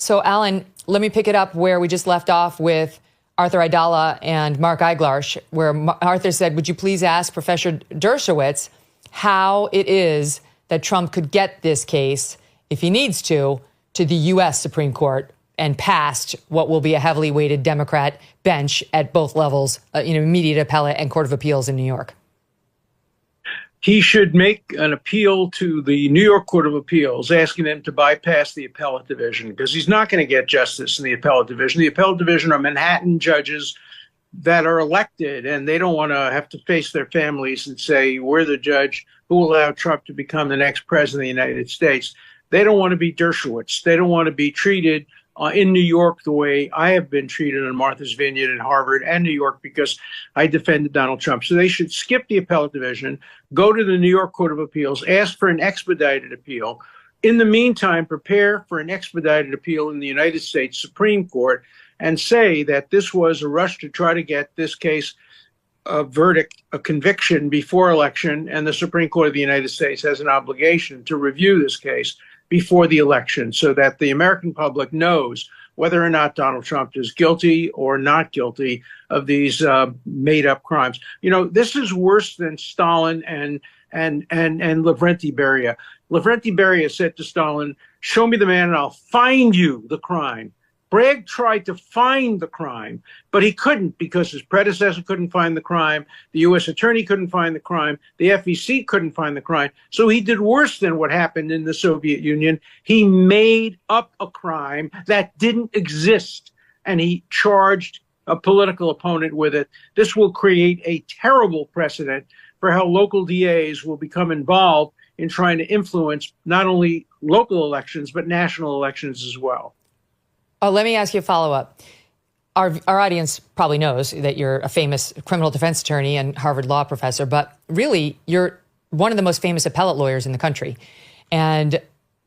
So, Alan, let me pick it up where we just left off with Arthur Aidala and Mark Eiglarsh, where Arthur said, would you please ask Professor Dershowitz how it is that Trump could get this case, if he needs to the U.S. Supreme Court and past what will be a heavily weighted Democrat bench at both levels, immediate appellate and Court of Appeals in New York? He should make an appeal to the New York Court of Appeals, asking them to bypass the appellate division, because he's not going to get justice in the appellate division. The appellate division are Manhattan judges that are elected, and they don't want to have to face their families and say, we're the judge who allowed Trump to become the next president of the United States. They don't want to be Dershowitz. They don't want to be treated in New York the way I have been treated in Martha's Vineyard and Harvard and New York, because I defended Donald Trump. So they should skip the appellate division, go to the New York Court of Appeals, ask for an expedited appeal. In the meantime, prepare for an expedited appeal in the United States Supreme Court and say that this was a rush to try to get this case a verdict, a conviction before election, and the Supreme Court of the United States has an obligation to review this case before the election so that the American public knows whether or not Donald Trump is guilty or not guilty of these made-up crimes. You know, this is worse than Stalin and Lavrentiy Beria. Lavrentiy Beria said to Stalin, show me the man and I'll find you the crime. Bragg tried to find the crime, but he couldn't because his predecessor couldn't find the crime. The U.S. attorney couldn't find the crime. The FEC couldn't find the crime. So he did worse than what happened in the Soviet Union. He made up a crime that didn't exist, and he charged a political opponent with it. This will create a terrible precedent for how local DAs will become involved in trying to influence not only local elections, but national elections as well. Oh, let me ask you a follow-up. Our audience probably knows that you're a famous criminal defense attorney and Harvard law professor, but really you're one of the most famous appellate lawyers in the country. And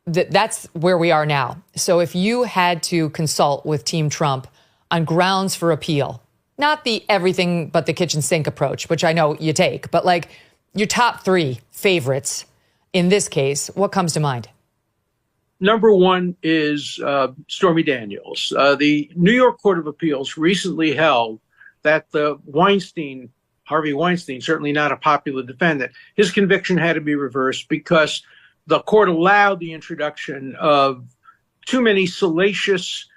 that's where we are now. So if you had to consult with Team Trump on grounds for appeal, not the everything but the kitchen sink approach, which I know you take, but like your top three favorites in this case, what comes to mind? Number one is Stormy Daniels. The New York Court of Appeals recently held that the Harvey Weinstein, certainly not a popular defendant, his conviction had to be reversed because the court allowed the introduction of too many salacious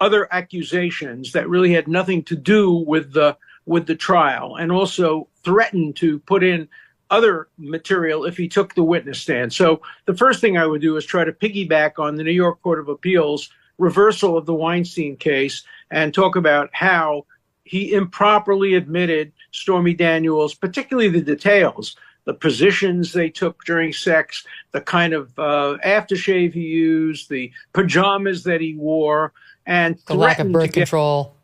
other accusations that really had nothing to do with the trial, and also threatened to put in other material if he took the witness stand. So the first thing I would do is try to piggyback on the New York Court of Appeals reversal of the Weinstein case and talk about how he improperly admitted Stormy Daniels, particularly the details, the positions they took during sex, the kind of aftershave he used, the pajamas that he wore, and the lack of birth control.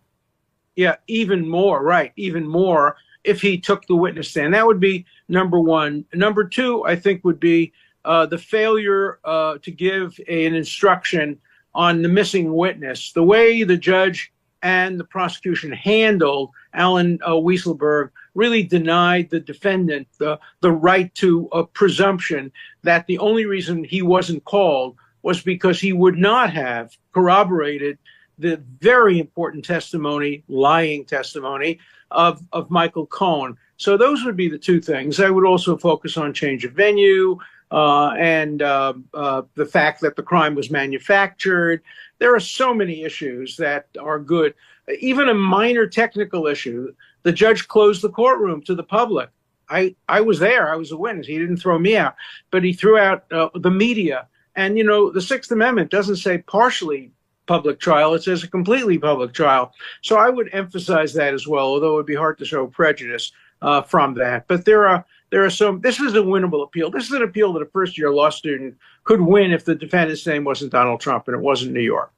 Yeah, even more, right, even more if he took the witness stand. That would be number one. Number two, I think, would be the failure to give an instruction on the missing witness. The way the judge and the prosecution handled Alan Weisselberg really denied the defendant the right to a presumption that the only reason he wasn't called was because he would not have corroborated the very important testimony, lying testimony, of Michael Cohen. So those would be the two things. I would also focus on change of venue and the fact that the crime was manufactured. There are so many issues that are good. Even a minor technical issue, the judge closed the courtroom to the public. I was there. I was a witness. He didn't throw me out, but he threw out the media. And, you know, the Sixth Amendment doesn't say partially public trial. It says a completely public trial. So I would emphasize that as well, although it would be hard to show prejudice from that. But there are some. This is a winnable appeal. This is an appeal that a first-year law student could win if the defendant's name wasn't Donald Trump and it wasn't New York.